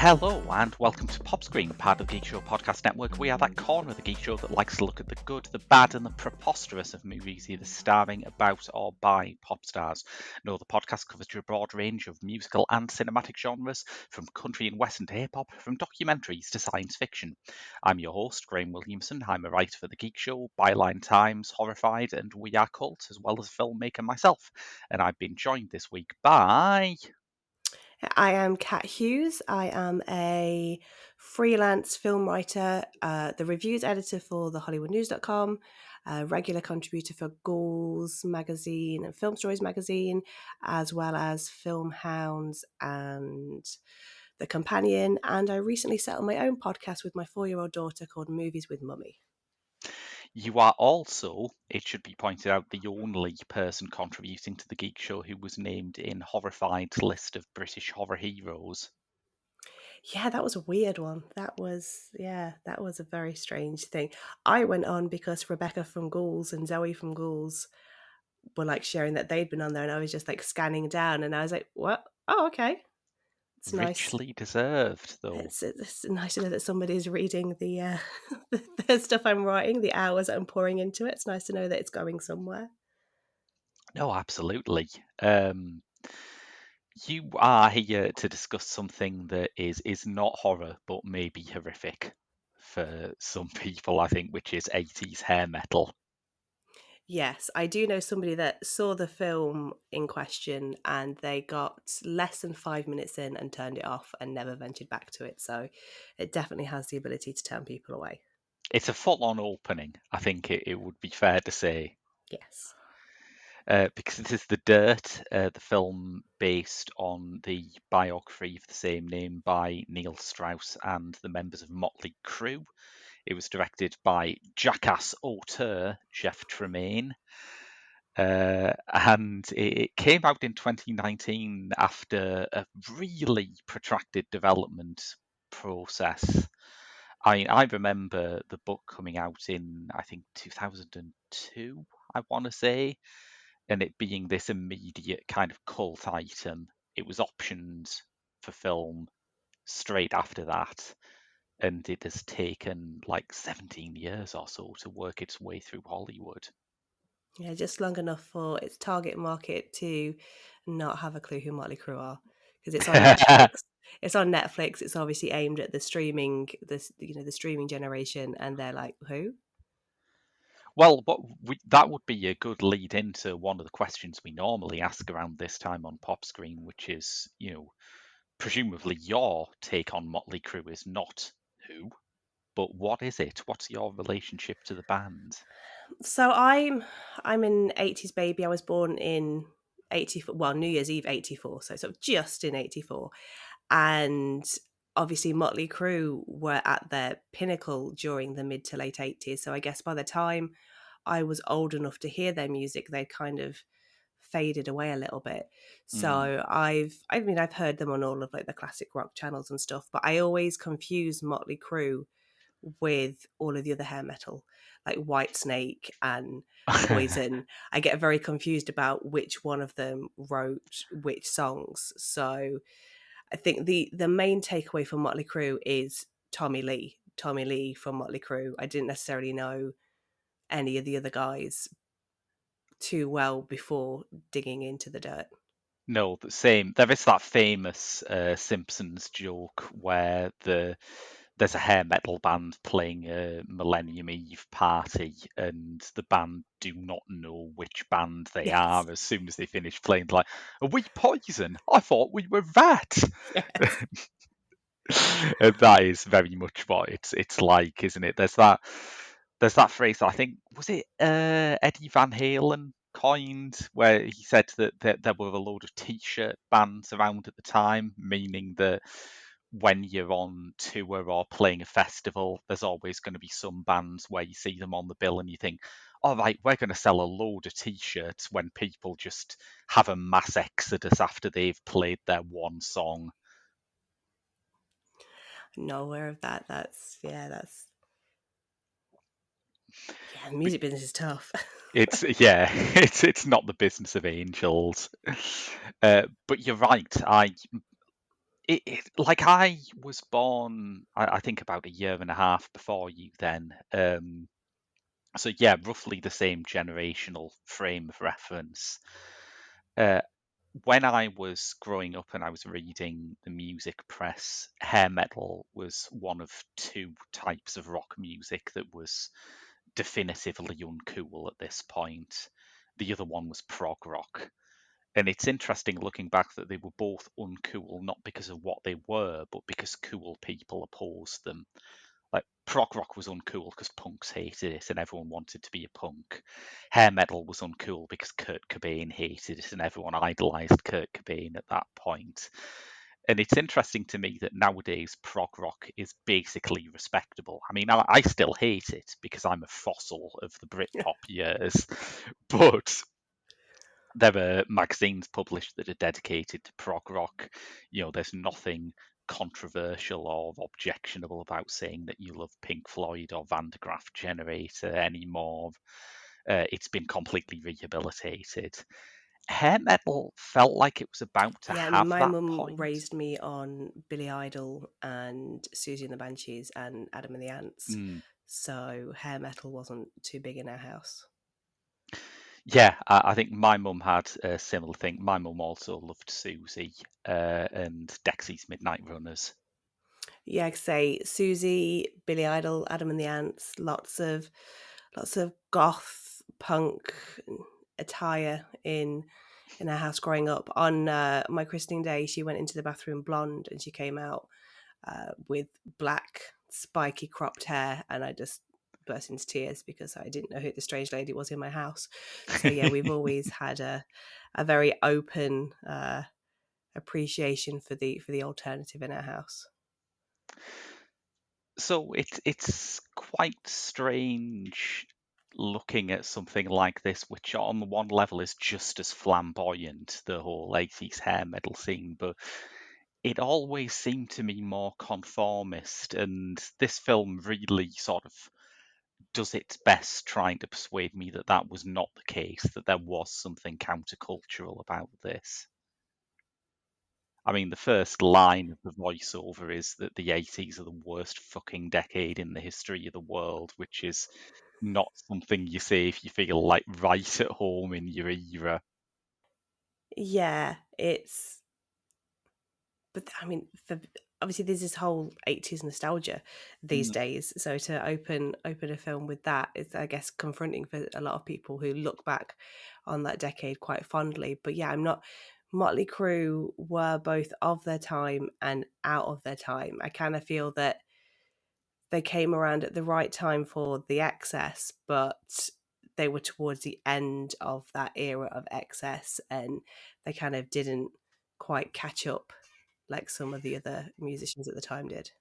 Hello and welcome to Pop Screen, part of the Geek Show podcast network. We are that corner of the Geek Show that likes to look at the good, the bad and the preposterous of movies either starring, about or by pop stars. No, the podcast covers a broad range of musical and cinematic genres, from country and western to hip-hop, from documentaries to science fiction. I'm your host, Graham Williamson. I'm a writer for the Geek Show, Byline Times, Horrified and We Are Cult, as well as a filmmaker myself. And I've been joined this week by... I am Kat Hughes. I am a freelance film writer, the reviews editor for thehollywoodnews.com, a regular contributor for Ghouls magazine and Film Stories magazine, as well as Film Hounds and The Companion. And I recently set up my own podcast with my 4-year-old daughter called Movies with Mummy. You are also, it should be pointed out, the only person contributing to the Geek Show who was named in Horrified's list of British horror heroes. Yeah, that was a weird one. That was a very strange thing. I went on because Rebecca from Ghouls and Zoe from Ghouls were like sharing that they'd been on there, and I was just like scanning down, and I was like, "What? Oh, okay." It's nice. Richly deserved, though. It's nice to know that somebody's reading the the stuff I'm writing, the hours that I'm pouring into it. It's nice to know that it's going somewhere. No, absolutely. You are here to discuss something that is not horror, but maybe horrific for some people, I think, which is 80s hair metal. Yes, I do know somebody that saw the film in question and they got less than 5 minutes in and turned it off and never ventured back to it. So it definitely has the ability to turn people away. It's a full-on opening, I think it would be fair to say. Yes. Because this is The Dirt, the film based on the biography of the same name by Neil Strauss and the members of Motley Crue. It was directed by jackass auteur Jeff Tremaine. And it came out in 2019 after a really protracted development process. I remember the book coming out in, I think, 2002, I want to say, and it being this immediate kind of cult item. It was optioned for film straight after that, and it has taken like 17 years or so to work its way through Hollywood. Yeah, just long enough for its target market to not have a clue who Motley Crue are, because it's on Netflix. It's on Netflix. It's obviously aimed at the streaming generation, and they're like, who? Well, that would be a good lead into one of the questions we normally ask around this time on Pop Screen, which is, presumably your take on Motley Crue is not who, but what is it? What's your relationship to the band? So I'm an 80s baby. I was born in 84, well, New Year's Eve 84, so sort of just in 84. And obviously Motley Crue were at their pinnacle during the mid to late 80s. So I guess by the time I was old enough to hear their music, they kind of faded away a little bit. So I've heard them on all of like the classic rock channels and stuff, but I always confuse Motley Crue with all of the other hair metal, like Whitesnake and Poison. I get very confused about which one of them wrote which songs. So I think the main takeaway from Motley Crue is Tommy Lee from Motley Crue. I didn't necessarily know any of the other guys too well before digging into the dirt. No, the same. There is that famous Simpsons joke where there's a hair metal band playing a Millennium Eve party, and the band do not know which band they are as soon as they finish playing. Like, are we Poison? I thought we were that. Yes. And that is very much what it's like, isn't it? There's that there's that phrase that I think was it Eddie Van Halen coined, where he said that there were a load of T-shirt bands around at the time, meaning that when you're on tour or playing a festival, there's always going to be some bands where you see them on the bill and you think, all right, we're going to sell a load of T-shirts when people just have a mass exodus after they've played their one song. Not aware of that. That's the music business is tough. It's yeah, it's not the business of angels, but you're right. I was born, I think about a year and a half before you. Then, so yeah, roughly the same generational frame of reference. Uh, when I was growing up and I was reading the music press, hair metal was one of two types of rock music that was definitively uncool at this point. The other one was prog rock. And it's interesting looking back that they were both uncool, not because of what they were, but because cool people opposed them. Like prog rock was uncool because punks hated it and everyone wanted to be a punk. Hair metal was uncool because Kurt Cobain hated it and everyone idolized Kurt Cobain at that point. And it's interesting to me that nowadays prog rock is basically respectable. I mean, I still hate it because I'm a fossil of the Britpop years, but there are magazines published that are dedicated to prog rock. You know, there's nothing controversial or objectionable about saying that you love Pink Floyd or Van de Graaff Generator anymore. It's been completely rehabilitated. Hair metal felt like it was about to Yeah, I mean, have my that mum point. raised me on Billy Idol and Susie and the Banshees and Adam and the Ants, Mm. so hair metal wasn't too big in our house. Yeah, I think my mum had a similar thing. My mum also loved Susie and Dexy's Midnight Runners. Yeah, I could say Susie, Billy Idol, Adam and the Ants, lots of goth punk attire in our house growing up. On my christening day, she went into the bathroom blonde and she came out with black spiky cropped hair, and I just burst into tears because I didn't know who the strange lady was in my house. So yeah, we've always had a very open appreciation for the alternative in our house. So it's quite strange looking at something like this, which on the one level is just as flamboyant, the whole 80s hair metal scene, but it always seemed to me more conformist, and this film really sort of does its best trying to persuade me that that was not the case, that there was something countercultural about this. I mean, the first line of the voiceover is that the 80s are the worst fucking decade in the history of the world, which is not something you say if you feel like right at home in your era. Yeah, it's but I mean, obviously there's this whole 80s nostalgia these Mm, days. So to open a film with that is, I guess, confronting for a lot of people who look back on that decade quite fondly. But yeah, I'm not. Motley Crue were both of their time and out of their time. I kind of feel that they came around at the right time for the excess, but they were towards the end of that era of excess and they kind of didn't quite catch up like some of the other musicians at the time did.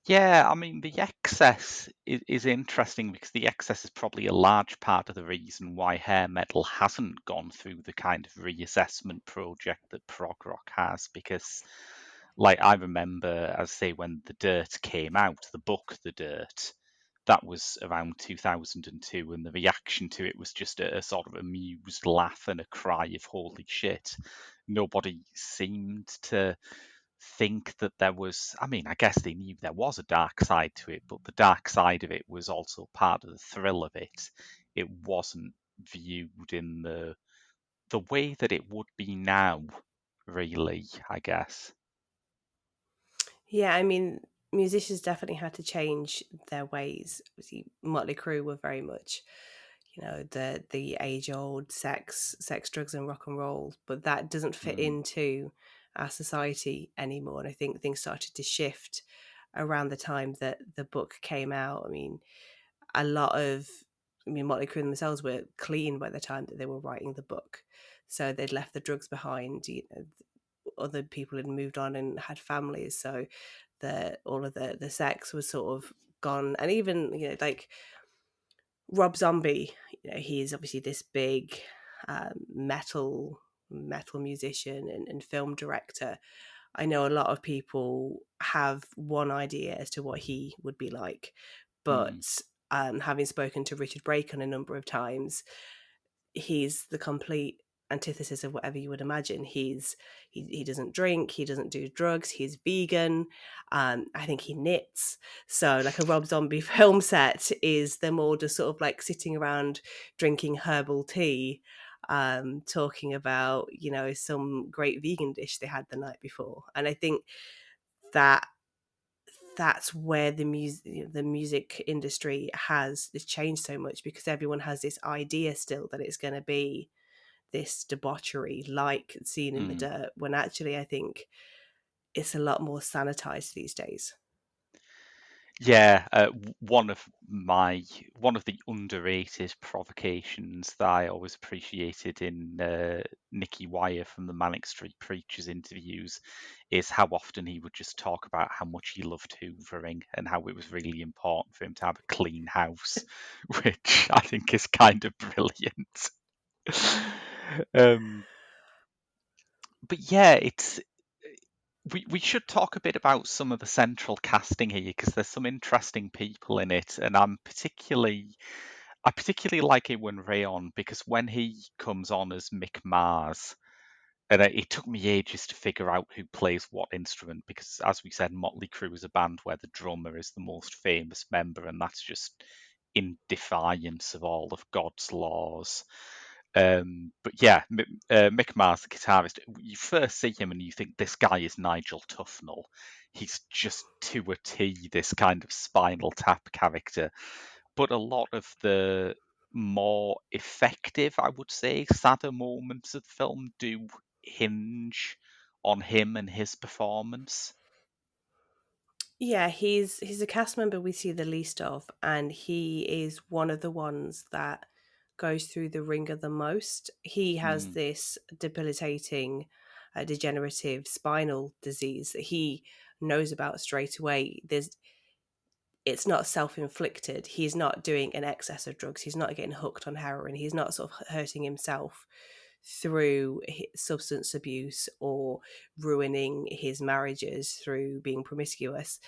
yeah, I mean, the excess is interesting because the excess is probably a large part of the reason why hair metal hasn't gone through the kind of reassessment project that prog rock has. Because, like, I remember, as I say, when The Dirt came out, the book The Dirt, that was around 2002, and the reaction to it was just a sort of amused laugh and a cry of holy shit. Nobody seemed to think that there was, I mean, I guess they knew there was a dark side to it, but the dark side of it was also part of the thrill of it. It wasn't viewed in the way that it would be now, really, I guess. Yeah, I mean, musicians definitely had to change their ways. Obviously, Motley Crue were very much, the age old sex, drugs, and rock and roll, but that doesn't fit Mm. into our society anymore. And I think things started to shift around the time that the book came out. I mean, a lot of, I mean, Motley Crue themselves were clean by the time that they were writing the book. So they'd left the drugs behind. Other people had moved on and had families. So all of the sex was sort of gone. And even, like Rob Zombie, he's obviously this big metal musician and film director. I know a lot of people have one idea as to what he would be like, Mm, but having spoken to Richard Brake on a number of times, he's the complete antithesis of whatever you would imagine. He doesn't drink, he doesn't do drugs, he's vegan. I think he knits. So like a Rob Zombie film set is them all just sort of like sitting around drinking herbal tea, talking about, some great vegan dish they had the night before. And I think that that's where the music industry has changed so much, because everyone has this idea still that it's going to be this debauchery like Seen in the mm. Dirt, when actually I think it's a lot more sanitized these days. Yeah, one of the underrated provocations that I always appreciated in Nicky Wire from the Manic Street Preachers interviews is how often he would just talk about how much he loved hoovering and how it was really important for him to have a clean house, which I think is kind of brilliant. um, but yeah, it's we should talk a bit about some of the central casting here because there's some interesting people in it, and I particularly like it when Rayon because when he comes on as Mick Mars, and it took me ages to figure out who plays what instrument because, as we said, Motley Crue is a band where the drummer is the most famous member, and that's just in defiance of all of God's laws. But yeah, Mick Mars, the guitarist, you first see him and you think this guy is Nigel Tufnell. He's just to a T this kind of Spinal Tap character. But a lot of the more effective, I would say, sadder moments of the film do hinge on him and his performance. Yeah, he's a cast member we see the least of, and he is one of the ones that goes through the ringer the most. He has Mm, this debilitating, degenerative spinal disease that he knows about straight away. It's not self-inflicted. He's not doing an excess of drugs. He's not getting hooked on heroin. He's not sort of hurting himself through substance abuse or ruining his marriages through being promiscuous.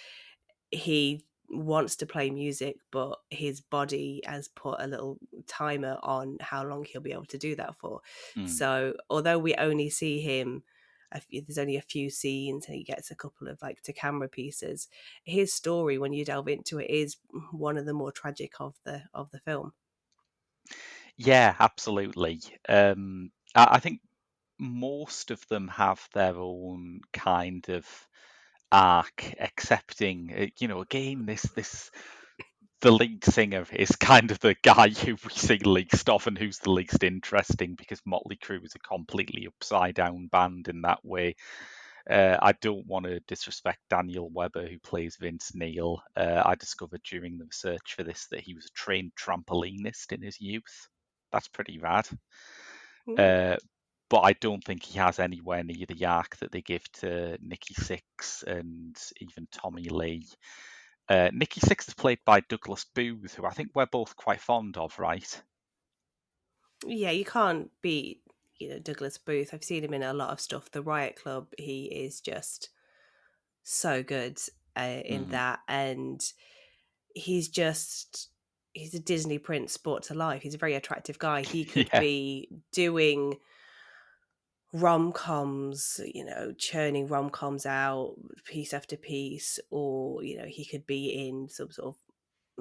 He wants to play music, but his body has put a little timer on how long he'll be able to do that for. mm. So although we only see him, there's only a few scenes and he gets a couple of like to camera pieces, his story, when you delve into it, is one of the more tragic of the film. Yeah, absolutely. I think most of them have their own kind of arc, accepting, again, this the lead singer is kind of the guy who we see least often, who's the least interesting because Motley Crue is a completely upside down band in that way. I don't want to disrespect Daniel Webber, who plays Vince Neil. I discovered during the research for this that he was a trained trampolinist in his youth. That's pretty rad. Mm. Uh, but I don't think he has anywhere near the arc that they give to Nikki Sixx and even Tommy Lee. Nikki Sixx is played by Douglas Booth, who I think we're both quite fond of, right? Yeah, you can't beat, Douglas Booth. I've seen him in a lot of stuff. The Riot Club, he is just so good in Mm. that, and he's just he's a Disney prince brought to life. He's a very attractive guy. He could Yeah. be doing rom-coms, churning rom-coms out piece after piece, or he could be in some sort of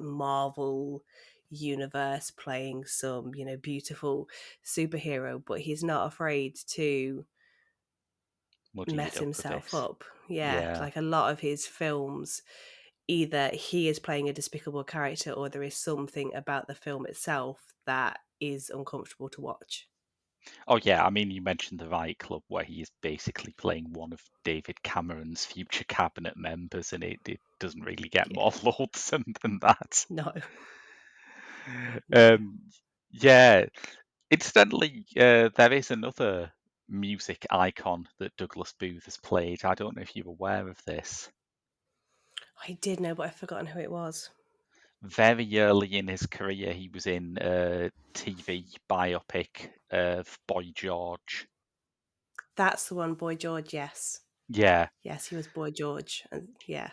Marvel universe playing some, beautiful superhero, but he's not afraid to Muddy it mess up a himself bit. up. Yeah, Yeah. like a lot of his films, either he is playing a despicable character or there is something about the film itself that is uncomfortable to watch. Oh yeah, I mean you mentioned the Riot Club where he is basically playing one of David Cameron's future cabinet members and it doesn't really get Yeah, more loathsome than that. no. Yeah. Um, yeah. Incidentally, there is another music icon that Douglas Booth has played. I don't know if you're aware of this. I did know, but I've forgotten who it was. Very early in his career, he was in a TV biopic of Boy George. That's the one, Boy George. Yes, Yeah, yes, he was Boy George, and yeah,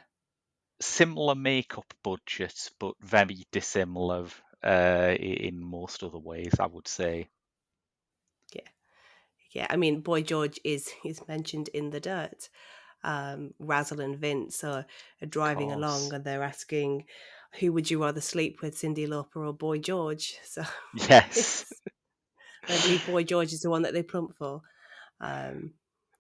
similar makeup budget, but very dissimilar in most other ways, I would say. yeah, yeah. I mean, Boy George is mentioned in The Dirt. Razzle and Vince are Of driving along, course. and they're asking, "Who would you rather sleep with, Cyndi Lauper or Boy George?" So Yes. it's, and I believe Boy George is the one that they plump for. Um,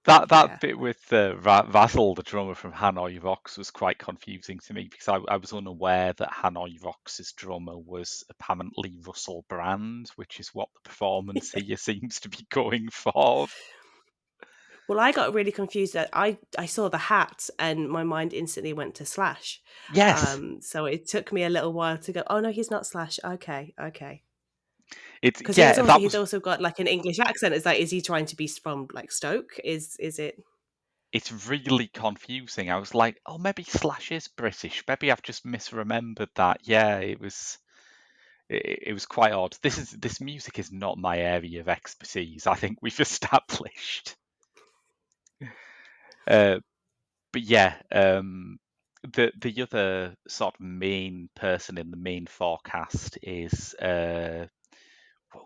That yeah, bit with Vassal, the drummer from Hanoi Rocks, was quite confusing to me because I was unaware that Hanoi Rocks' drummer was apparently Russell Brand, which is what the performance here seems to be going for. well, I got really confused that I saw the hat and my mind instantly went to Slash. Yes, So it took me a little while to go, oh no, he's not Slash. Okay, okay. it's Because yeah, that he's was also got like an English accent. Is that is he trying to be from like Stoke? Is it? it's really confusing. I was like, oh, maybe Slash is British. Maybe I've just misremembered that. Yeah, it was quite odd. This music is not my area of expertise. I think we've established. Uh, but yeah, the other sort of main person in the main forecast is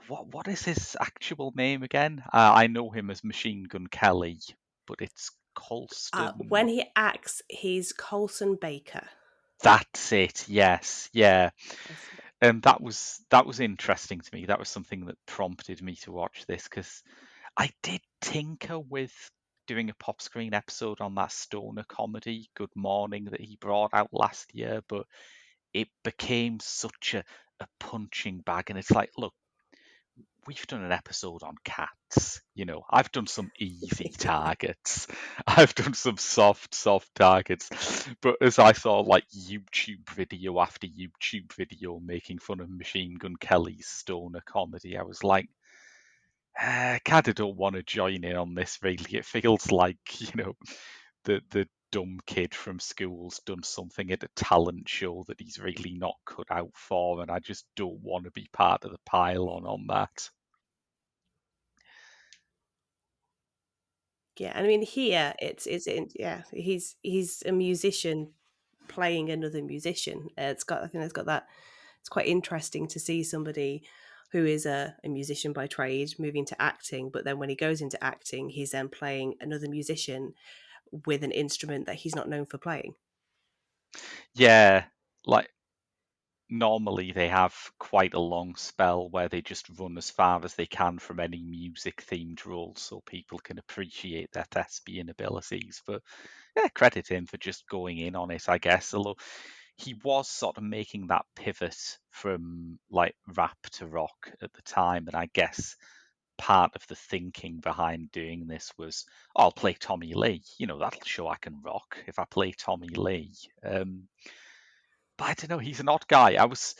what is his actual name again? I know him as Machine Gun Kelly, but it's When Colston. he acts, he's Colson Baker. That's it. Yes, yeah. Colson Baker. And that was interesting to me. That was something that prompted me to watch this because I did tinker with doing a pop screen episode on that stoner comedy, Good Morning, that he brought out last year, but it became such a punching bag. And it's like, look, we've done an episode on cats. I've done some easy targets. I've done some soft targets. But as I saw like YouTube video after YouTube video making fun of Machine Gun Kelly's stoner comedy, I was like, kind of don't want to join in on this really. It feels like, the dumb kid from school's done something at a talent show that he's really not cut out for, and I just don't want to be part of the pile on that. Yeah, I mean here yeah, he's a musician playing another musician. It's got I think it's got that. It's quite interesting to see somebody who is a musician by trade moving to acting, but then when he goes into acting, he's then playing another musician with an instrument that he's not known for playing. Yeah, like normally they have quite a long spell where they just run as far as they can from any music themed role so people can appreciate their thespian abilities. But yeah, credit him for just going in on it, I guess. Although he was sort of making that pivot from like rap to rock at the time, and I guess part of the thinking behind doing this was, oh, I'll play Tommy Lee. That'll show I can rock if I play Tommy Lee. But I don't know, he's an odd guy. I was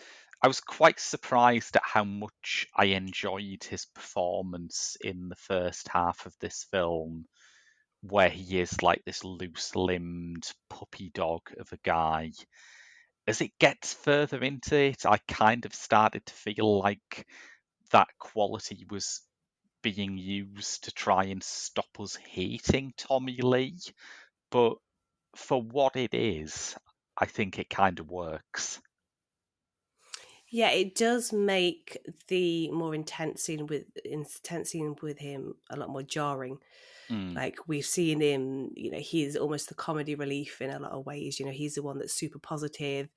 quite surprised at how much I enjoyed his performance in the first half of this film, where he is like this loose-limbed puppy dog of a guy. As it gets further into it, I kind of started to feel like that quality was being used to try and stop us hating Tommy Lee. But for what it is, I think it kind of works. Yeah, it does make the more intense scene with him a lot more jarring. Mm, Like we've seen him, he's almost the comedy relief in a lot of ways. He's the one that's super positive.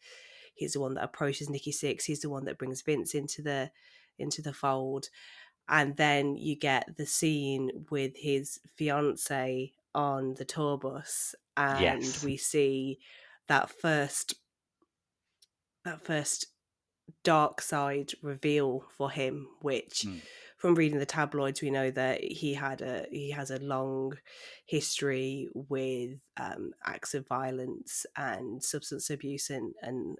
He's the one that approaches Nikki Six. He's the one that brings Vince into the fold. And then you get the scene with his fiance on the tour bus, and yes. we see that first dark side reveal for him, which Mm. from reading the tabloids we know that he has a long history with acts of violence and substance abuse and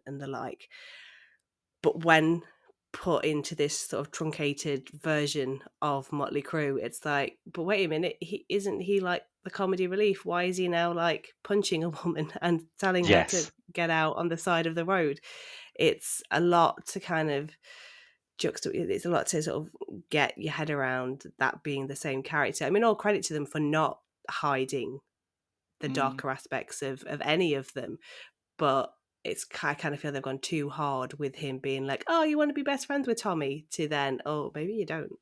the like. But when put into this sort of truncated version of Motley Crue. It's like, but wait a minute, isn't he like the comedy relief? Why is he now like punching a woman and telling her to Yes. get out on the side of the road? It's a lot to kind of it's a lot to sort of get your head around that being the same character. I mean, all credit to them for not hiding the Mm. darker aspects of any of them, but I kind of feel they've gone too hard with him being like, "Oh, you want to be best friends with Tommy?" To then, "Oh, maybe you don't."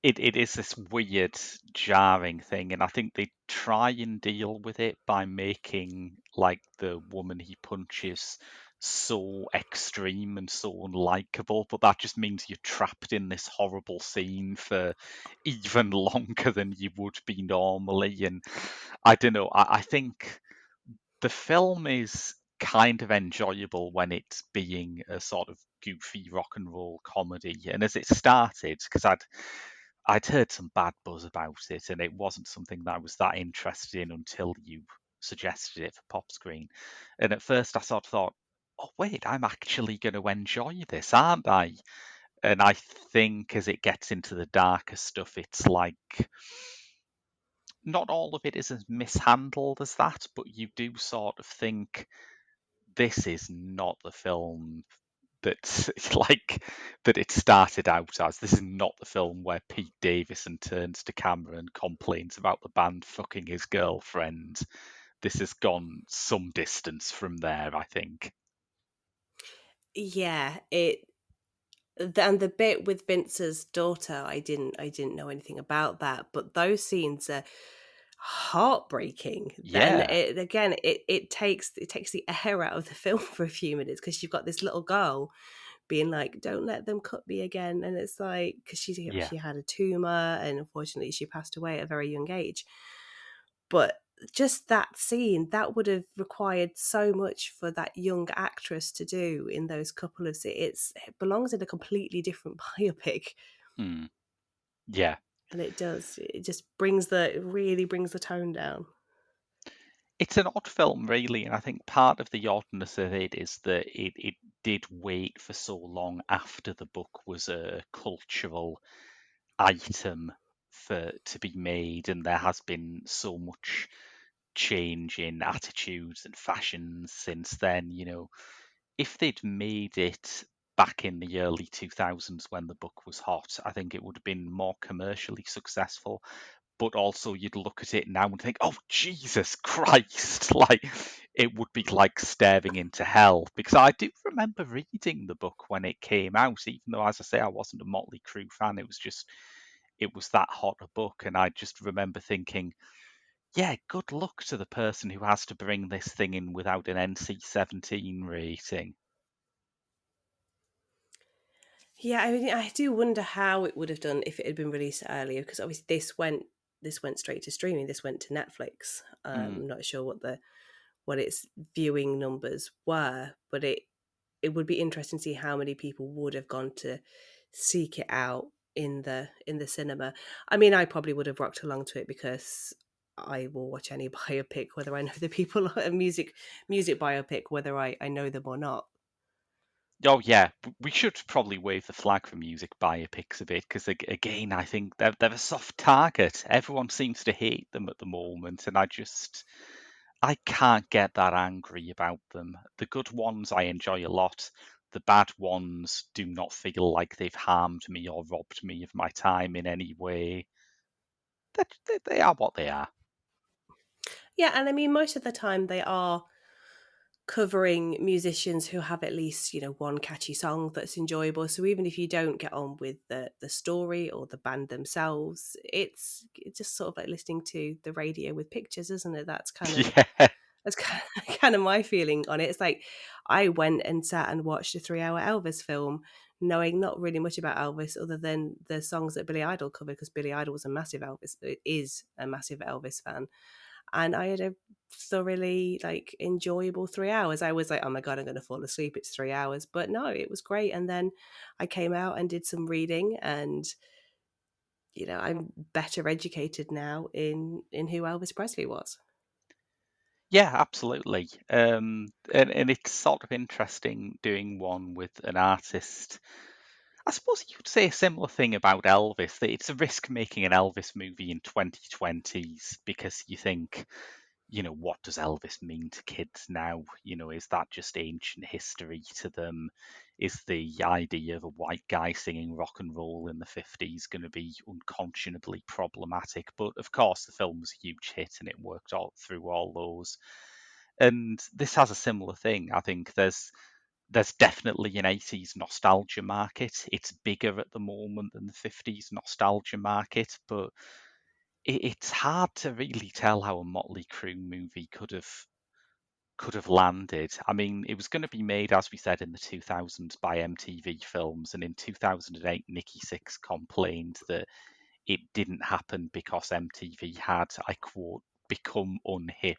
It is this weird, jarring thing, and I think they try and deal with it by making like the woman he punches so extreme and so unlikable, but that just means you're trapped in this horrible scene for even longer than you would be normally. And I don't know, I think the film is kind of enjoyable when it's being a sort of goofy rock and roll comedy. And as it started, because I'd heard some bad buzz about it, and it wasn't something that I was that interested in until you suggested it for Pop Screen. And at first, I sort of thought, "Oh wait, I'm actually going to enjoy this, aren't I?" And I think as it gets into the darker stuff, it's like not all of it is as mishandled as that, but you do sort of think this is not the film that like that it started out as. This is not the film where Pete Davidson turns to camera and complains about the band fucking his girlfriend. This has gone some distance from there, I think. Yeah, and the bit with Vince's daughter, I didn't know anything about that, but those scenes are heartbreaking. Then Yeah, it takes the air out of the film for a few minutes because you've got this little girl being like, "Don't let them cut me again," and it's like because yeah. she had a tumor and unfortunately she passed away at a very young age. But just that scene, that would have required so much for that young actress to do in those couple of it belongs in a completely different biopic, Mm, yeah. and it really brings the tone down. It's an odd film, really, and I think part of the oddness of it is that it did wait for so long after the book was a cultural item for to be made, and there has been so much change in attitudes and fashions since then. If they'd made it back in the early 2000s when the book was hot, I think it would have been more commercially successful. But also, you'd look at it now and think, "Oh Jesus Christ!" Like it would be like staring into hell. Because I do remember reading the book when it came out, even though, as I say, I wasn't a Motley Crue fan. It was that hot a book, and I just remember thinking, yeah, good luck to the person who has to bring this thing in without an NC-17 rating. Yeah, I mean, I do wonder how it would have done if it had been released earlier, because obviously this went straight to streaming. This went to Netflix. Mm. I'm not sure what its viewing numbers were, but it would be interesting to see how many people would have gone to seek it out in the cinema. I mean, I probably would have rocked along to it because I will watch any biopic, whether I know the people, a music biopic, whether I know them or not. Oh yeah, we should probably wave the flag for music biopics a bit because again, I think they're a soft target. Everyone seems to hate them at the moment, and I can't get that angry about them. The good ones I enjoy a lot. The bad ones do not feel like they've harmed me or robbed me of my time in any way. They are what they are. Yeah, and I mean, most of the time they are covering musicians who have at least one catchy song that's enjoyable, so even if you don't get on with the story or the band themselves, it's just sort of like listening to the radio with pictures, isn't it? Yeah. That's kind of my feeling on it. It's like I went and sat and watched a 3 hour Elvis film knowing not really much about Elvis other than the songs that Billy Idol covered, because Billy Idol was a massive Elvis is a massive Elvis fan, and I had a thoroughly like enjoyable 3 hours. I was like, oh my god, I'm going to fall asleep. It's 3 hours, but no, it was great. And then I came out and did some reading, and I'm better educated now in who Elvis Presley was. Yeah, absolutely. And it's sort of interesting doing one with an artist. I suppose you could say a similar thing about Elvis, that it's a risk making an Elvis movie in 2020s because you think, what does Elvis mean to kids now? Is that just ancient history to them? Is the idea of a white guy singing rock and roll in the 50s going to be unconscionably problematic? But of course, the film was a huge hit and it worked all through all those. And this has a similar thing. I think there's definitely an 80s nostalgia market. It's bigger at the moment than the 50s nostalgia market, but it's hard to really tell how a Motley Crue movie could have landed. I mean, it was going to be made, as we said, in the 2000s by MTV Films, and in 2008, Nikki Sixx complained that it didn't happen because MTV had, I quote, become unhip.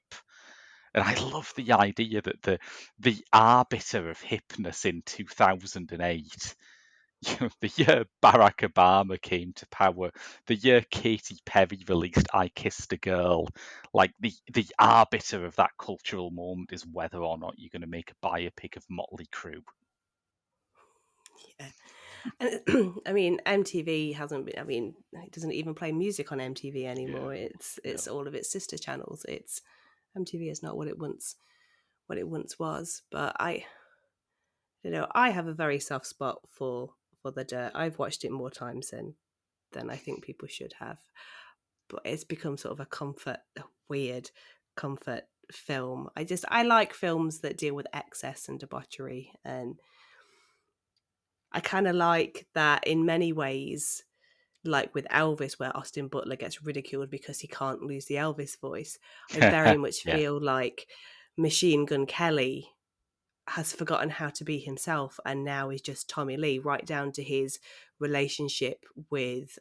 And I love the idea that the arbiter of hipness in 2008, the year Barack Obama came to power, the year Katy Perry released I Kissed a Girl, like the arbiter of that cultural moment is whether or not you're going to make a biopic of Motley Crue. Yeah. And I mean, MTV hasn't been. I mean, it doesn't even play music on MTV anymore. No, It's no. all of its sister channels. It's MTV is not what it once was. But I have a very soft spot for the Dirt. I've watched it more times than I think people should have. But it's become sort of a weird comfort film. I like films that deal with excess and debauchery, and I kind of like that in many ways. Like with Elvis, where Austin Butler gets ridiculed because he can't lose the Elvis voice, I very much Yeah, feel like Machine Gun Kelly has forgotten how to be himself and now is just Tommy Lee, right down to his relationship with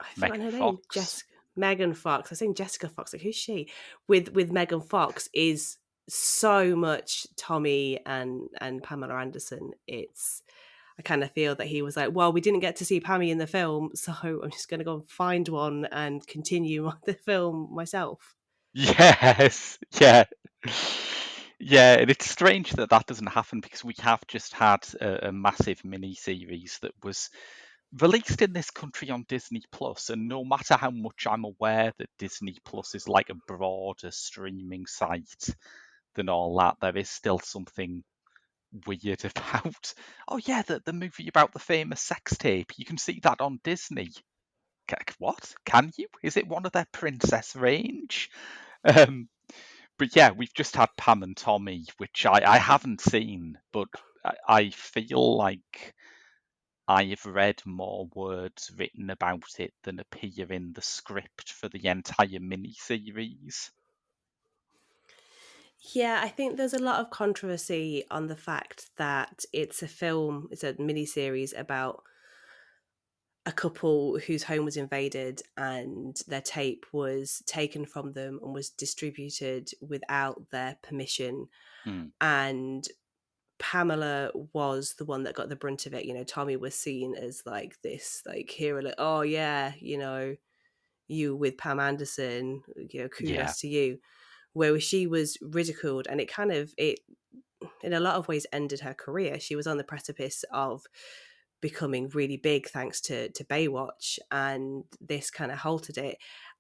I've forgotten Megan her name, Fox. Megan Fox. I was saying Jessica Fox, like who's she? With Megan Fox is so much Tommy and Pamela Anderson. I kind of feel that he was like, well, we didn't get to see Pammy in the film, so I'm just going to go and find one and continue the film myself. Yes, yeah. Yeah, and it's strange that that doesn't happen because we have just had a massive mini series that was released in this country on Disney Plus, and no matter how much I'm aware that Disney Plus is like a broader streaming site than all that, there is still something weird about. Oh yeah, the movie about the famous sex tape. You can see that on Disney. What? Can you? Is it one of their princess range? Um, but yeah, we've just had Pam and Tommy, which I haven't seen, but I feel like I have read more words written about it than appear in the script for the entire miniseries. Yeah, I think there's a lot of controversy on the fact that it's a mini series about a couple whose home was invaded and their tape was taken from them and was distributed without their permission. Mm, And Pamela was the one that got the brunt of it. Tommy was seen as like this, like hero, like, oh yeah, you with Pam Anderson, yeah, kudos to you. Whereas she was ridiculed, and it in a lot of ways ended her career. She was on the precipice of becoming really big thanks to Baywatch, and this kind of halted it.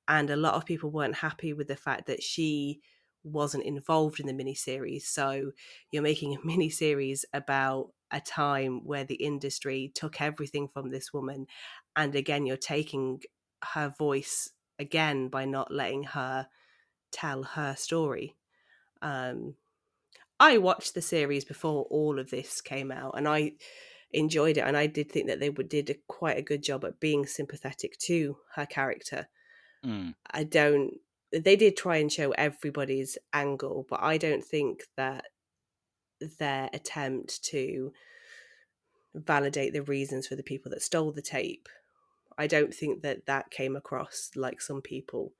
And a lot of people weren't happy with the fact that she wasn't involved in the miniseries. So you're making a miniseries about a time where the industry took everything from this woman, and again, you're taking her voice again by not letting her tell her story. Um, I watched the series before all of this came out, and I enjoyed it. And I did think that did quite a good job at being sympathetic to her character. mm, I don't. They did try and show everybody's angle, but I don't think that their attempt to validate the reasons for the people that stole the tape, I don't think that that came across like some people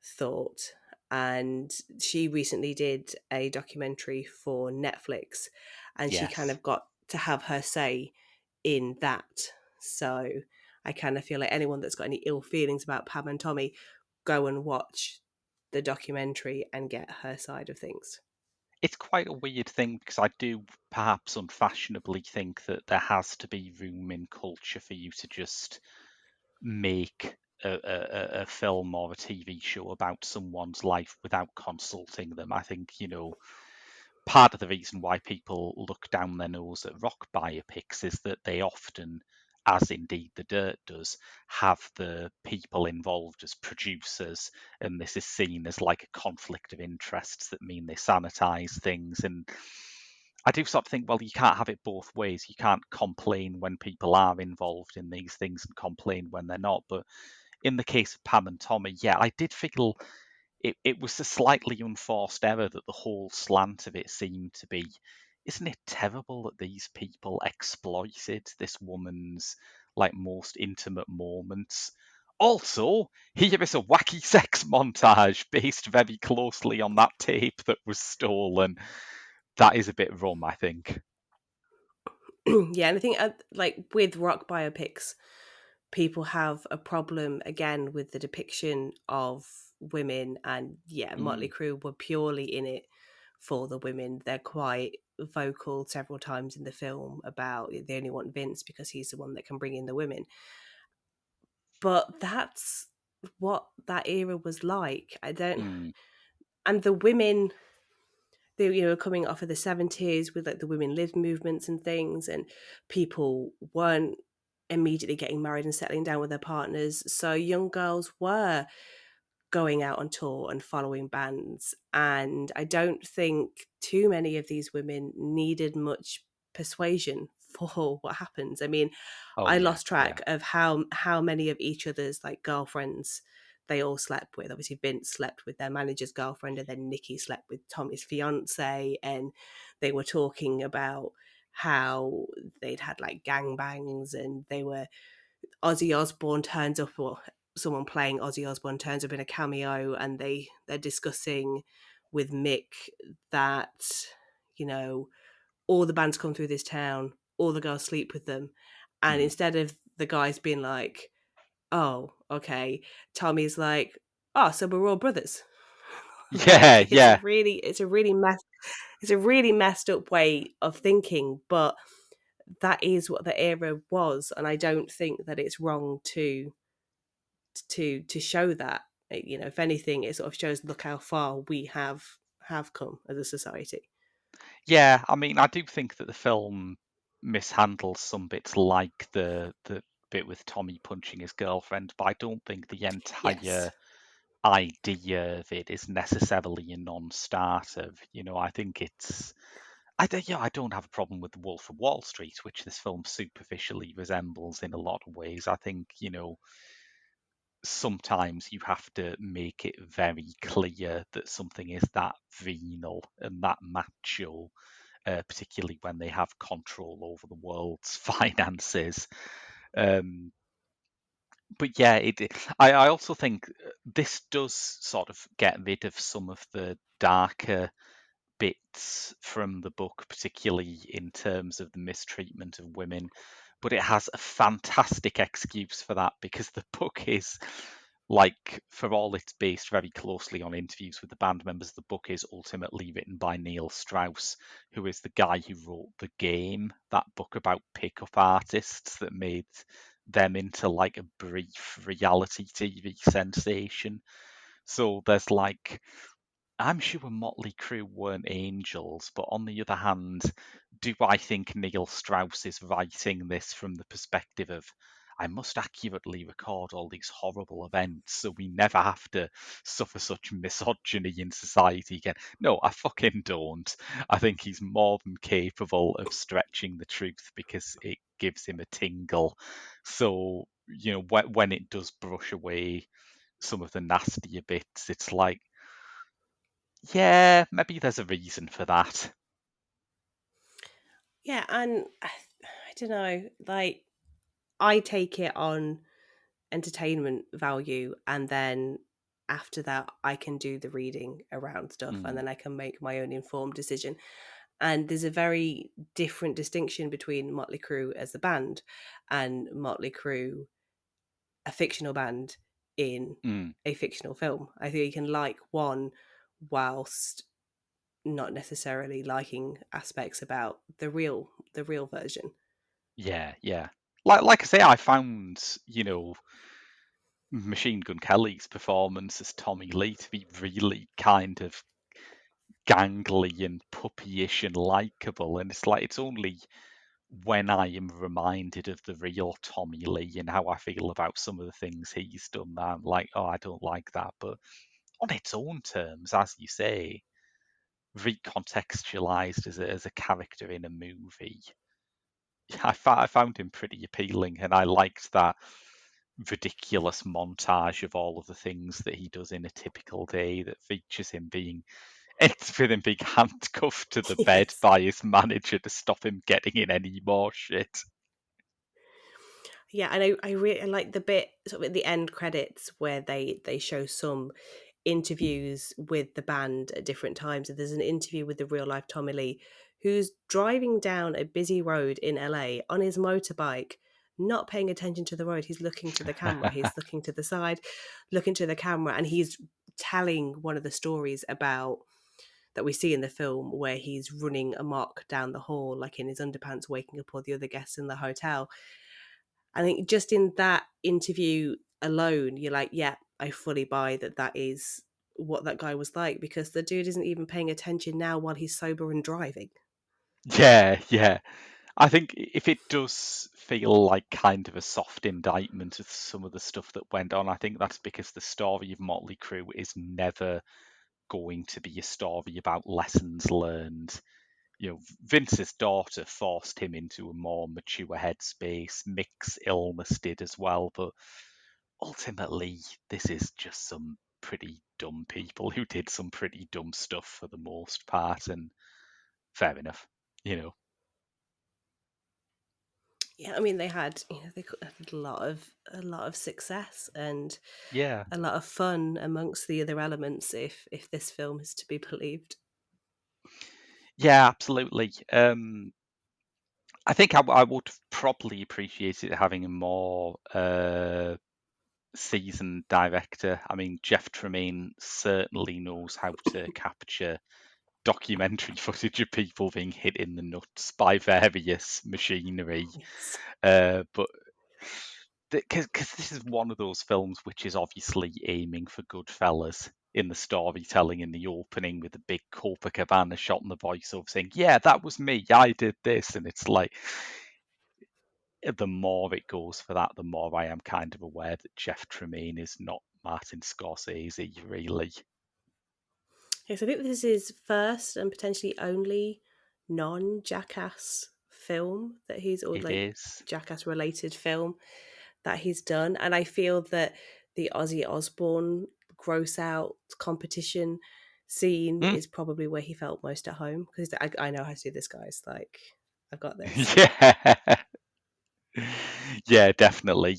thought. And she recently did a documentary for Netflix, and she kind yes. of got to have her say in that. So I kind of feel like anyone that's got any ill feelings about Pam and Tommy, go and watch. the documentary and get her side of things. It's quite a weird thing because I do perhaps unfashionably think that there has to be room in culture for you to just make a film or a TV show about someone's life without consulting them. I think, part of the reason why people look down their nose at rock biopics is that they often, as indeed The Dirt does, have the people involved as producers, and this is seen as like a conflict of interests that mean they sanitize things. And I do sort of think, well, you can't have it both ways. You can't complain when people are involved in these things and complain when they're not. But in the case of Pam and Tommy, yeah, I did feel it was a slightly unforced error that the whole slant of it seemed to be. Isn't it terrible that these people exploited this woman's like most intimate moments? Also, here is a wacky sex montage based very closely on that tape that was stolen. That is a bit rum, I think. Yeah, and I think like with rock biopics, people have a problem again with the depiction of women, and yeah, Motley Mm, Crue were purely in it for the women. They're quite vocal several times in the film about they only want Vince because he's the one that can bring in the women. But that's what that era was like. I don't, mm, and the women, they coming off of the 70s with like the women live movements and things, and people weren't immediately getting married and settling down with their partners, so young girls were going out on tour and following bands, and I don't think too many of these women needed much persuasion for what happens. I mean, oh I yeah, lost yeah. track of how many of each other's like girlfriends they all slept with. Obviously, Vince slept with their manager's girlfriend, and then Nikki slept with Tommy's fiance, and they were talking about how they'd had like gangbangs, and they were Ozzy Osbourne turns up, or someone playing Ozzy Osbourne turns up in a cameo, and they're discussing with Mick that you know all the bands come through this town, all the girls sleep with them, and Mm. instead of the guys being like, "Oh, okay," Tommy's like, "Oh, so we're all brothers." Yeah, Like yeah. it's a really messed up way of thinking, but that is what the era was, and I don't think that it's wrong to show that. If anything, it sort of shows, look how far we have come as a society. Yeah, I mean, I do think that the film mishandles some bits, like the bit with Tommy punching his girlfriend, but I don't think the Yes. entire idea of it is necessarily a non-starter. I think I don't have a problem with The Wolf of Wall Street, which this film superficially resembles in a lot of ways. I think, sometimes you have to make it very clear that something is that venal and that macho, particularly when they have control over the world's finances. Um, but yeah, I also think this does sort of get rid of some of the darker bits from the book, particularly in terms of the mistreatment of women. But it has a fantastic excuse for that because the book is like, for all it's based very closely on interviews with the band members, the book is ultimately written by Neil Strauss, who is the guy who wrote The Game, that book about pickup artists that made them into like a brief reality TV sensation. So there's like, I'm sure Motley Crue weren't angels, but on the other hand, do I think Neil Strauss is writing this from the perspective of, I must accurately record all these horrible events so we never have to suffer such misogyny in society again? No, I fucking don't. I think he's more than capable of stretching the truth because it gives him a tingle. So, when it does brush away some of the nastier bits, it's like, yeah, maybe there's a reason for that. Yeah, and I don't know, like I take it on entertainment value, and then after that I can do the reading around stuff, and Mm. then I can make my own informed decision. And there's a very different distinction between Motley Crue as the band and Motley Crue, a fictional band, in Mm. a fictional film. I think you can like one whilst not necessarily liking aspects about the real version. Yeah, yeah. Like I say, I found, Machine Gun Kelly's performance as Tommy Lee to be really kind of gangly and puppyish and likable, and it's only when I am reminded of the real Tommy Lee and how I feel about some of the things he's done that I'm like, oh, I don't like that. But on its own terms, as you say, recontextualized as a character in a movie, I found him pretty appealing, and I liked that ridiculous montage of all of the things that he does in a typical day that features him being it's with him being handcuffed to the bed Yes. by his manager to stop him getting in any more shit. Yeah, and I really like the bit sort of at the end credits where they show some interviews with the band at different times. And there's an interview with the real life Tommy Lee, who's driving down a busy road in LA on his motorbike, not paying attention to the road. He's looking to the camera. He's looking to the side, looking to the camera, and he's telling one of the stories about that we see in the film where he's running amok down the hall, like in his underpants, waking up all the other guests in the hotel. I think just in that interview alone, you're like, yeah, I fully buy that that is what that guy was like, because the dude isn't even paying attention now while he's sober and driving. Yeah, yeah. I think if it does feel like kind of a soft indictment of some of the stuff that went on, I think that's because the story of Motley Crue is never going to be a story about lessons learned. Vince's daughter forced him into a more mature headspace. Mick's illness did as well, but ultimately, this is just some pretty dumb people who did some pretty dumb stuff for the most part, and fair enough, you know. Yeah, I mean they had a lot of success and Yeah, a lot of fun amongst the other elements if this film is to be believed. yeah, absolutely. I think I would probably appreciate it having a more seasoned director. I mean, Jeff Tremaine certainly knows how to capture documentary footage of people being hit in the nuts by various machinery. Yes. But because this is one of those films which is obviously aiming for Goodfellas in the storytelling in the opening with the big Copacabana shot and the voiceover saying, "Yeah, that was me. I did this," and it's like the more it goes for that, the more I am kind of aware that Jeff Tremaine is not Martin Scorsese, really. Yes, I think this is first and potentially only non-Jackass film that he's, or It like is. Jackass related film that he's done. And I feel that the Ozzy Osbourne gross out competition scene Mm. is probably where he felt most at home, because I know how to do this, guys. Like, I've got this. Yeah. Yeah, definitely.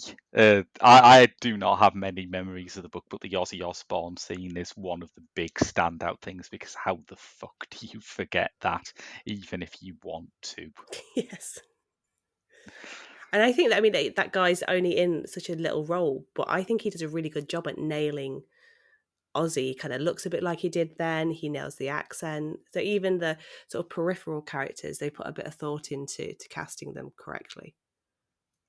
I do not have many memories of the book, but the Ozzy Osbourne scene is one of the big standout things because how the fuck do you forget that, even if you want to? Yes. And I think that, I mean, that guy's only in such a little role, but I think he does a really good job at nailing Ozzy. Kind of looks a bit like he did then. He nails the accent. So even the sort of peripheral characters, they put a bit of thought into to casting them correctly.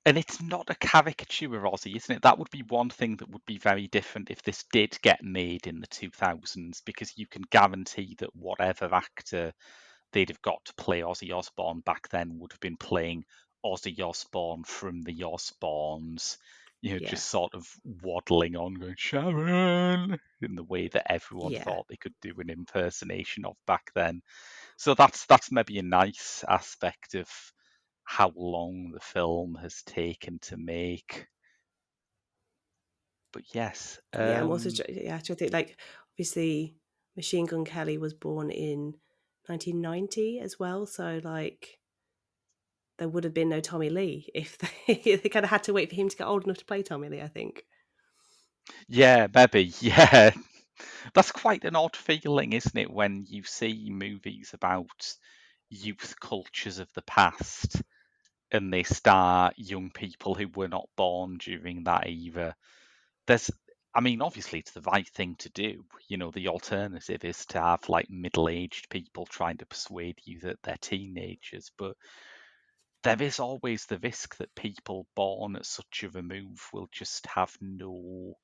And it's not a caricature of Ozzy, isn't it? That would be one thing that would be very different if this did get made in the 2000s, because you can guarantee that whatever actor they'd have got to play Ozzy Osbourne back then would have been playing Ozzy Osbourne from the Osbournes, Yeah. just sort of waddling on, going, Sharon, in the way that everyone Yeah. thought they could do an impersonation of back then. So that's maybe a nice aspect of how long the film has taken to make. But yes, Yeah. I'm also, yeah, I think, like, obviously Machine Gun Kelly was born in 1990 as well. So, like, there would have been no Tommy Lee if they kind of had to wait for him to get old enough to play Tommy Lee, I think. yeah, maybe, yeah. That's quite an odd feeling, isn't it, when you see movies about youth cultures of the past and they star young people who were not born during that era. There's I mean, obviously, it's the right thing to do. You know, the alternative is to have like middle-aged people trying to persuade you that they're teenagers, but there is always the risk that people born at such a remove will just have no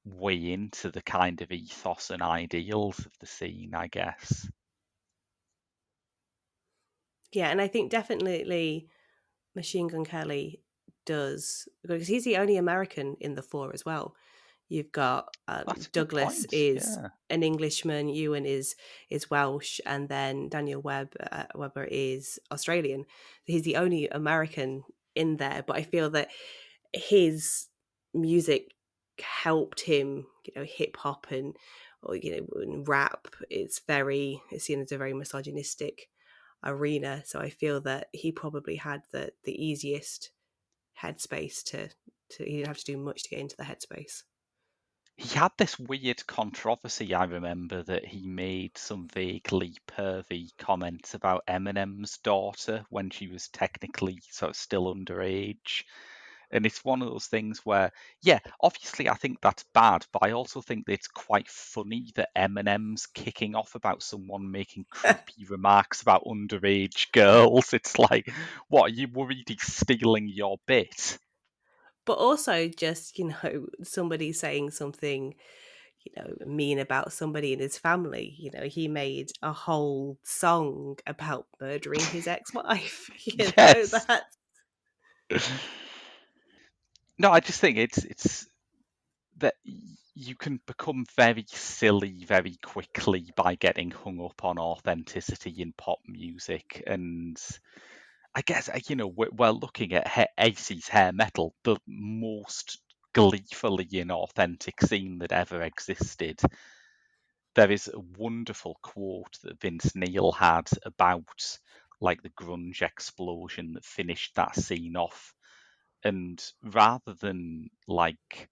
way into the kind of ethos and ideals of the scene, I guess. Yeah, and I think definitely Machine Gun Kelly does, because he's the only American in the four as well. You've got That's a good Douglas point. is Yeah. an Englishman, Ewan is Welsh, and then Daniel Webber is Australian. He's the only American in there, but I feel that his music helped him, hip hop and or and rap. It's seen as a very misogynistic arena. So I feel that he probably had the easiest headspace to he didn't have to do much to get into the headspace. He had this weird controversy, I remember, that he made some vaguely pervy comments about Eminem's daughter when she was technically sort of still underage. And it's one of those things where, yeah, obviously I think that's bad, but I also think that it's quite funny that Eminem's kicking off about someone making creepy remarks about underage girls. It's like, what, are you worried he's stealing your bit? But also just, somebody saying something, mean about somebody in his family. He made a whole song about murdering his ex-wife. Yes. That No, I just think it's that you can become very silly very quickly by getting hung up on authenticity in pop music. And I guess, we're looking at 80s hair metal, the most gleefully inauthentic scene that ever existed. There is a wonderful quote that Vince Neil had about like the grunge explosion that finished that scene off. And rather than like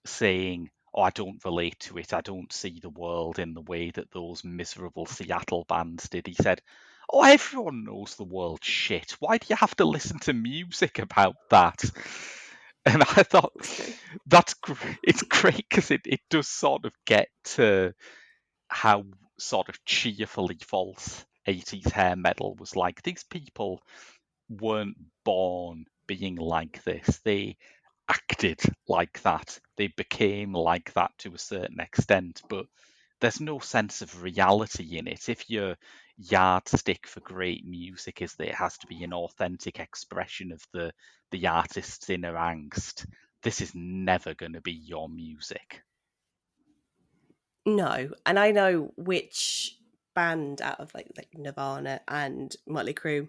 saying, "Oh, I don't relate to it. I don't see the world in the way that those miserable Seattle bands did," he said, "Oh, everyone knows the world's shit. Why do you have to listen to music about that?" And I thought is true. it's great because it does sort of get to how sort of cheerfully false 80s hair metal was. Like, these people weren't born being like this. They acted like that. They became like that to a certain extent, but there's no sense of reality in it. If your yardstick for great music is that it has to be an authentic expression of the artist's inner angst, this is never going to be your music. No, and I know which band out of like Nirvana and Motley Crue,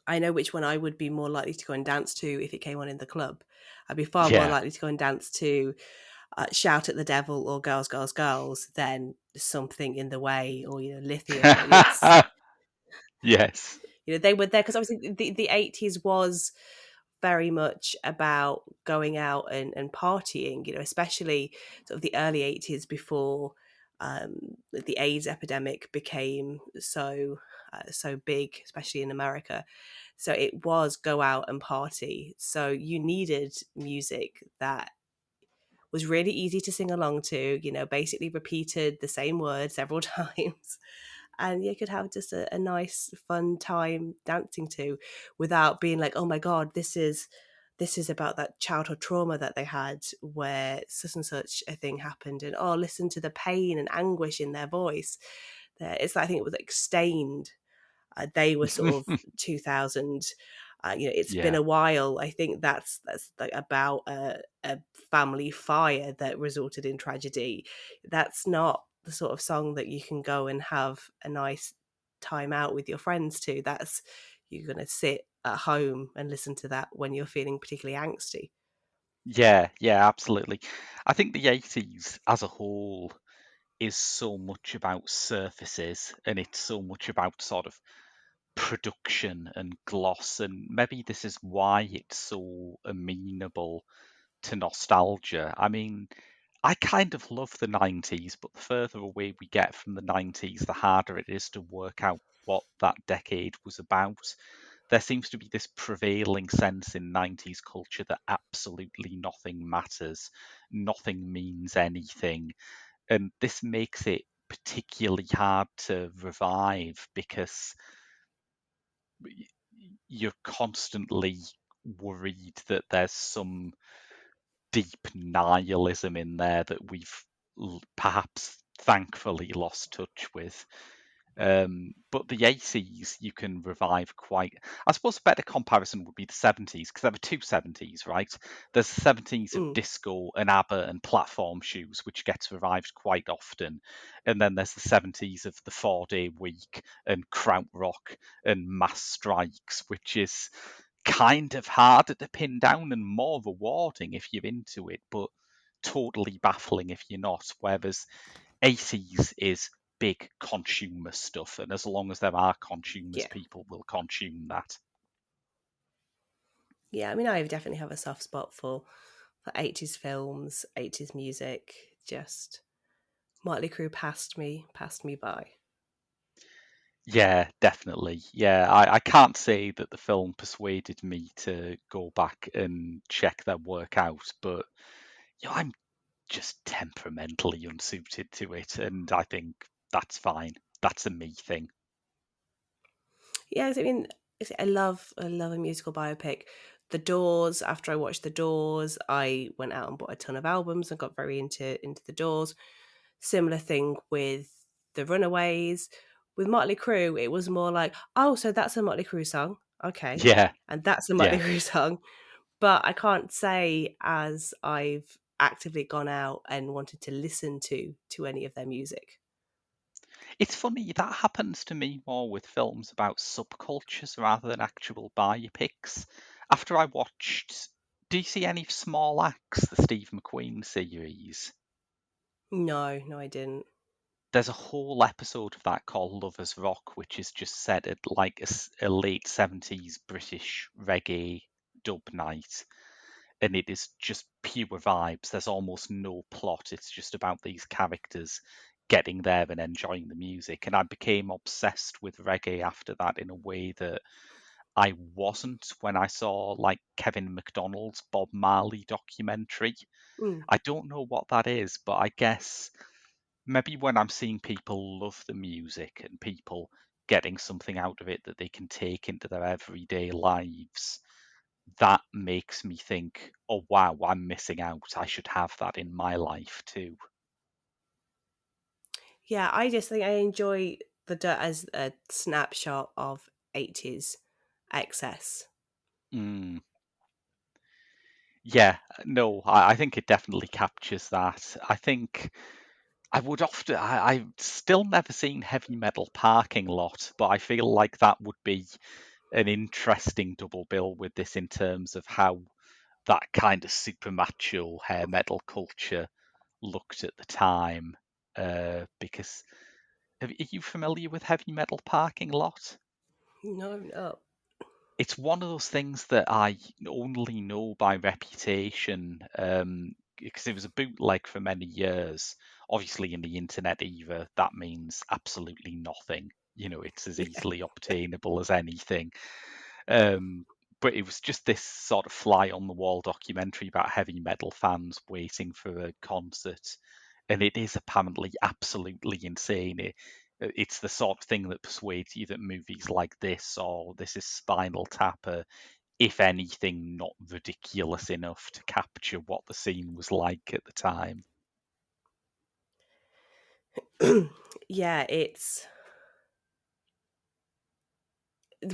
I know which one I would be more likely to go and dance to if it came on in the club. I'd be far more Yeah. likely to go and dance to Shout at the Devil or Girls, Girls, Girls than Something in the Way or, Lithium. And it's, Yes. they were there because obviously the 80s was very much about going out and partying, especially sort of the early 80s before the AIDS epidemic became so big, especially in America. So it was go out and party. So you needed music that was really easy to sing along to, basically repeated the same word several times. And you could have just a nice, fun time dancing to without being like, oh my God, this is about that childhood trauma that they had where such and such a thing happened. And oh, listen to the pain and anguish in their voice. It's like, I think it was like Stained, they were sort of 2000. It's been Yeah. a while. I think that's like about a family fire that resulted in tragedy. That's not the sort of song that you can go and have a nice time out with your friends to. That's You're gonna sit at home and listen to that when you're feeling particularly angsty. Yeah, yeah, absolutely. I think the 80s as a whole is so much about surfaces, and it's so much about sort of production and gloss, and maybe this is why it's so amenable to nostalgia. I mean, I kind of love the 90s, but the further away we get from the 90s, the harder it is to work out what that decade was about. there seems to be this prevailing sense in 90s culture that absolutely nothing matters, nothing means anything. And this makes it particularly hard to revive because you're constantly worried that there's some deep nihilism in there that we've perhaps thankfully lost touch with. But the 80s you can revive quite. I suppose a better comparison would be the 70s because there were two 70s, right? There's the 70s of Mm. disco and ABBA and platform shoes, which gets revived quite often. And then there's the 70s of the 4 Day Week and krautrock and mass strikes, which is kind of harder to pin down and more rewarding if you're into it, but totally baffling if you're not. Whereas 80s is big consumer stuff, and as long as there are consumers, Yeah. people will consume that. Yeah, I mean, I definitely have a soft spot for 80s films, 80s music. Just Motley Crue passed me by. Yeah, definitely. Yeah, I can't say that the film persuaded me to go back and check their work out, but I'm just temperamentally unsuited to it, and I think that's fine. That's a me thing. Yeah, I mean, I love a musical biopic. The Doors. After I watched The Doors, I went out and bought a ton of albums and got very into The Doors. Similar thing with the Runaways. With Motley Crue, it was more like, oh, so that's a Motley Crue song, okay, Yeah, and that's a Motley yeah. Crue song. But I can't say as I've actively gone out and wanted to listen to any of their music. It's funny, that happens to me more with films about subcultures rather than actual biopics. After I watched, do you see any Small Axe, the Steve McQueen series? No, no, I didn't. There's a whole episode of that called Lovers Rock, which is just set at like a late 70s British reggae dub night. And it is just pure vibes. There's almost no plot. It's just about these characters getting there and enjoying the music. And I became obsessed with reggae after that in a way that I wasn't when I saw like Kevin McDonald's Bob Marley documentary. Mm. I don't know what that is, but I guess maybe when I'm seeing people love the music and people getting something out of it that they can take into their everyday lives, that makes me think, oh wow, I'm missing out. I should have that in my life too. Yeah, I just think I enjoy the dirt as a snapshot of 80s excess. Mm. Yeah, no, I think it definitely captures that. I think I would often, I've still never seen Heavy Metal Parking Lot, but I feel like that would be an interesting double bill with this in terms of how that kind of super macho hair metal culture looked at the time. Because are you familiar with Heavy Metal Parking Lot? No, no. It's one of those things that I only know by reputation, because it was a bootleg for many years. Obviously, in the internet era, that means absolutely nothing. It's as Yeah. easily obtainable as anything. Um, but it was just this sort of fly on the wall documentary about heavy metal fans waiting for a concert. And it is apparently absolutely insane. It's the sort of thing that persuades you that movies like this or This Is Spinal Tap are, if anything, not ridiculous enough to capture what the scene was like at the time. Yeah, it's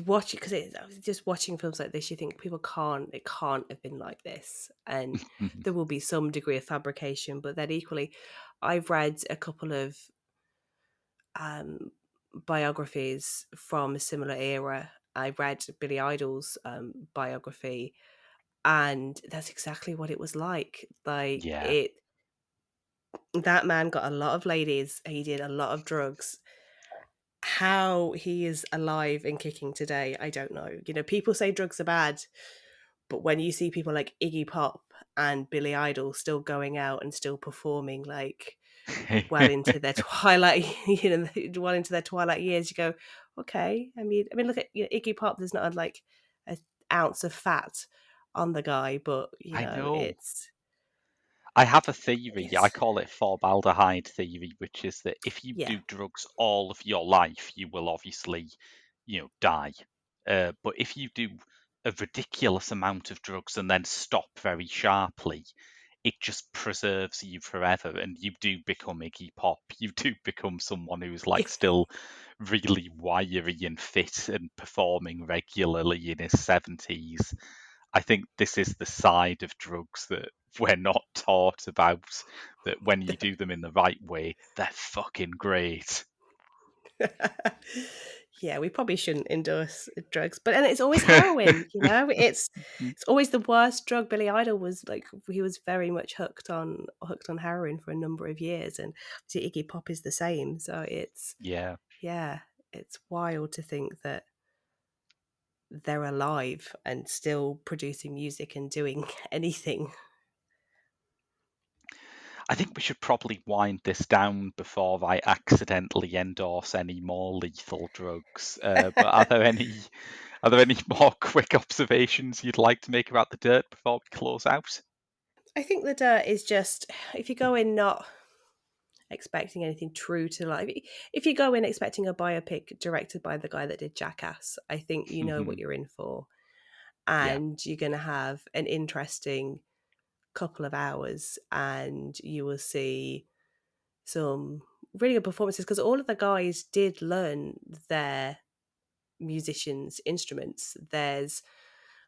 watching because just watching films like this. You think people can't, it can't have been like this, and there will be some degree of fabrication. But then equally, I've read a couple of um, biographies from a similar era. I read Billy Idol's biography, and that's exactly what it was like. Like Yeah. it, that man got a lot of ladies. He did a lot of drugs. How he is alive and kicking today, I don't know. You know, people say drugs are bad, but when you see people like Iggy Pop and Billy Idol still going out and still performing, like well into their twilight, well into their twilight years, you go, okay. I mean, look at Iggy Pop. There's not like an ounce of fat on the guy, but I know. it's I have a theory. I it's call it formaldehyde theory, which is that if you yeah. do drugs all of your life, you will obviously, die. But if you do a ridiculous amount of drugs and then stop very sharply, it just preserves you forever, and you do become Iggy Pop. You do become someone who's like still really wiry and fit and performing regularly in his 70s. I think this is the side of drugs that we're not taught about, that when you do them in the right way, they're fucking great. Yeah, we probably shouldn't endorse drugs, but and it's always heroin. It's always the worst drug. Billy Idol was like, he was very much hooked on heroin for a number of years, and obviously Iggy Pop is the same. So Yeah. yeah, it's wild to think that they're alive and still producing music and doing anything. I think we should probably wind this down before I accidentally endorse any more lethal drugs. But are there any more quick observations you'd like to make about the dirt before we close out? I think the dirt is just, if you go in not expecting anything true to life, if you go in expecting a biopic directed by the guy that did Jackass, I think you know what you're in for, Yeah. and you're going to have an interesting couple of hours, and you will see some really good performances because all of the guys did learn their musicians' instruments. There's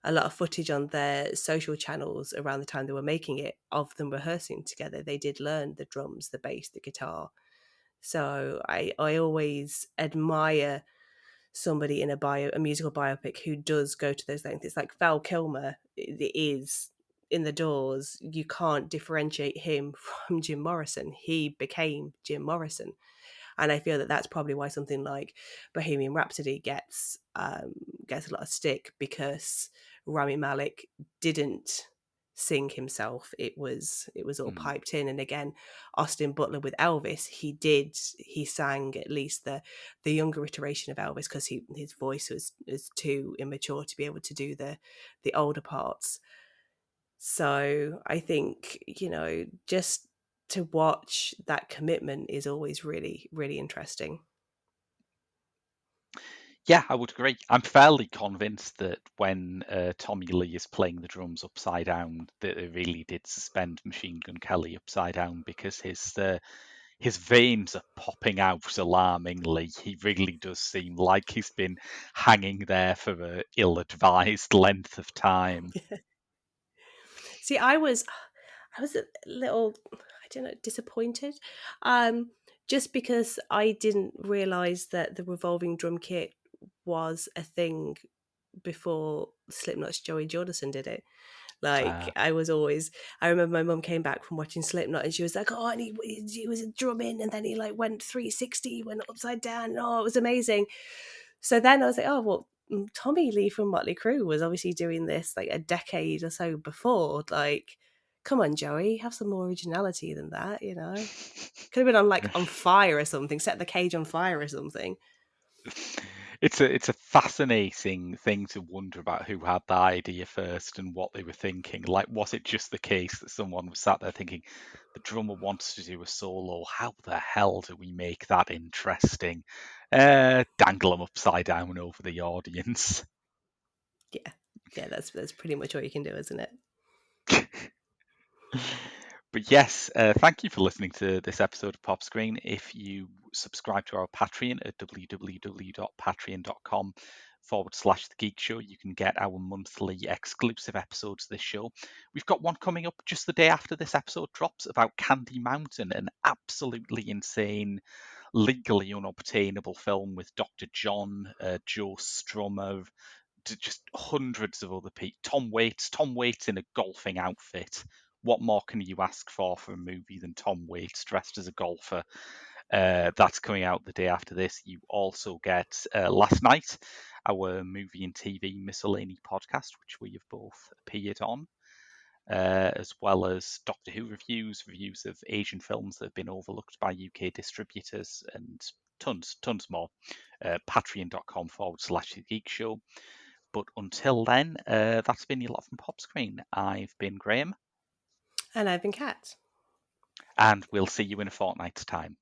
a lot of footage on their social channels around the time they were making it of them rehearsing together. They did learn the drums, the bass, the guitar. So I always admire somebody in a musical biopic who does go to those lengths. It's like Val Kilmer. It is in The Doors. You can't differentiate him from Jim Morrison. He became Jim Morrison, and I feel that that's probably why something like Bohemian Rhapsody gets a lot of stick, because Rami Malek didn't sing himself. It was all Mm. piped in. And again, Austin Butler with Elvis, he sang at least the younger iteration of Elvis, because his voice was too immature to be able to do the older parts. So I think, just to watch that commitment is always really, really interesting. Yeah, I would agree. I'm fairly convinced that when Tommy Lee is playing the drums upside down, that they really did suspend Machine Gun Kelly upside down, because his veins are popping out alarmingly. He really does seem like he's been hanging there for a ill-advised length of time. See, I was a little, I don't know, disappointed, um, just because I didn't realize that the revolving drum kit was a thing before Slipknot's Joey Jordison did it. Like, Uh, I remember my mum came back from watching Slipknot and she was like, "Oh, and he was drumming, and then he like went 360, went upside down, and oh, it was amazing." So then I was like, "Oh, well, Tommy Lee from Motley Crue was obviously doing this like a decade or so before. Like, come on, Joey, have some more originality than that, you know? Could have been on fire or something, set the cage on fire or something." it's a fascinating thing to wonder about who had the idea first and what they were thinking. Like, was it just the case that someone was sat there thinking, the drummer wants to do a solo, how the hell do we make that interesting? Dangle them upside down over the audience. Yeah, yeah, that's pretty much all you can do, isn't it? But yes, thank you for listening to this episode of Pop Screen. If you subscribe to our Patreon at www.patreon.com/The Geek Show, you can get our monthly exclusive episodes of this show. We've got one coming up just the day after this episode drops about Candy Mountain, an absolutely insane, legally unobtainable film with Dr. John, Joe Strummer, just hundreds of other people. Tom Waits in a golfing outfit. What more can you ask for a movie than Tom Waits dressed as a golfer? That's coming out the day after this. You also get Last Night, our movie and TV miscellany podcast, which we have both appeared on. as well as Doctor Who reviews, reviews of Asian films that have been overlooked by UK distributors, and tons more. Patreon.com/The Geek Show. But until then, that's been your lot from Pop Screen. I've been Graham, And I've been Kat. and we'll see you in a fortnight's time.